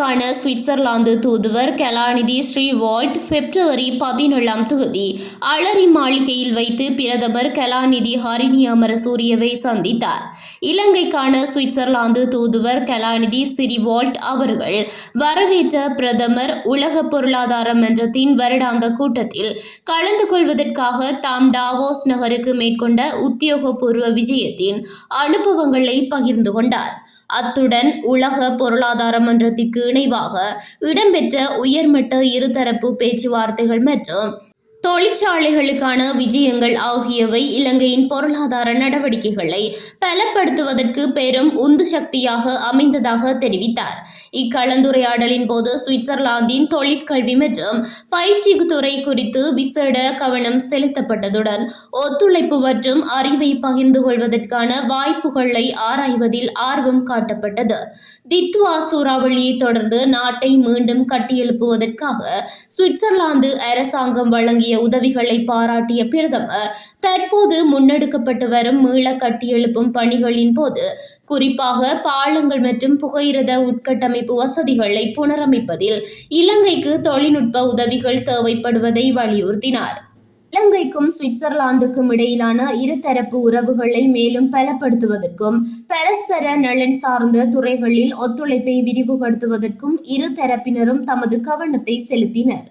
இலங்கைக்கான சுவிட்சர்லாந்து தூதுவர் கலாநிதி ஸ்ரீவால்ட் பிப்ரவரி 17 அலரி மாளிகையில் வைத்து பிரதமர் கலாநிதி ஹரிணி அமரசூரியவை சந்தித்தார். இலங்கைக்கான சுவிட்சர்லாந்து தூதுவர் கலாநிதி ஸ்ரீவால்ட் அவர்கள் வரவேற்ற பிரதமர் உலக பொருளாதார மன்றத்தின் வருடாந்த கூட்டத்தில் கலந்து கொள்வதற்காக தாம் டாவோஸ் நகருக்கு மேற்கொண்ட உத்தியோகபூர்வ விஜயத்தின் அனுபவங்களை பகிர்ந்து கொண்டார். அத்துடன் உலக பொருளாதார மன்றத்திற்கு இணைவாக இடம்பெற்ற உயர்மட்ட இருதரப்பு பேச்சுவார்த்தைகள் மற்றும் தொழிற்சாலைகளுக்கான விஜயங்கள் ஆகியவை இலங்கையின் பொருளாதார நடவடிக்கைகளை பலப்படுத்துவதற்கு பெரும் உந்து சக்தியாக அமைந்ததாக தெரிவித்தார். இக்கலந்துரையாடலின் போது சுவிட்சர்லாந்தின் தொழிற்கல்வி மற்றும் பயிற்சி துறை குறித்து விசேட கவனம் செலுத்தப்பட்டதுடன் ஒத்துழைப்பு மற்றும் அறிவை பகிர்ந்து கொள்வதற்கான வாய்ப்புகளை ஆராய்வதில் ஆர்வம் காட்டப்பட்டது. தித்வா சூறாவளியை தொடர்ந்து நாட்டை மீண்டும் கட்டியெழுப்புவதற்காக சுவிட்சர்லாந்து அரசாங்கம் வழங்கிய உதவிகளை பாராட்டிய பிரதமர் தற்போது முன்னெடுக்கப்பட்டு வரும் மீள கட்டியெழுப்பும் பணிகளின் போது குறிப்பாக பாலங்கள் மற்றும் புகையிரத உட்கட்டமைப்பு வசதிகளை புனரமைப்பதில் இலங்கைக்கு தொழில்நுட்ப உதவிகள் தேவைப்படுவதை வலியுறுத்தினார். இலங்கைக்கும் சுவிட்சர்லாந்துக்கும் இடையிலான இருதரப்பு உறவுகளை மேலும் பலப்படுத்துவதற்கும் பரஸ்பர நலன் சார்ந்த துறைகளில் ஒத்துழைப்பை விரிவுபடுத்துவதற்கும் இரு தரப்பினரும் தமது கவனத்தை செலுத்தினர்.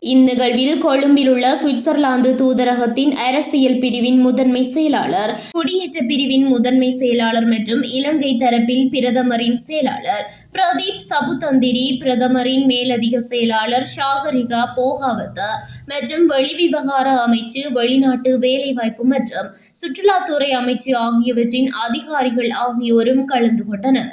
இந்நிகழ்வில் கொழும்பில் உள்ள சுவிட்சர்லாந்து தூதரகத்தின் அரசியல் பிரிவின் முதன்மை செயலாளர், குடியேற்ற பிரிவின் முதன்மை செயலாளர் மற்றும் இலங்கை தரப்பில் பிரதமரின் செயலாளர் பிரதீப் சபுதந்திரி, பிரதமரின் மேலதிக செயலாளர் ஷாகரிகா போகாவத்த மற்றும் வெளிவிவகார அமைச்சு, வெளிநாட்டு வேலைவாய்ப்பு மற்றும் சுற்றுலாத்துறை அமைச்சு ஆகியவற்றின் அதிகாரிகள் ஆகியோரும் கலந்து கொண்டனர்.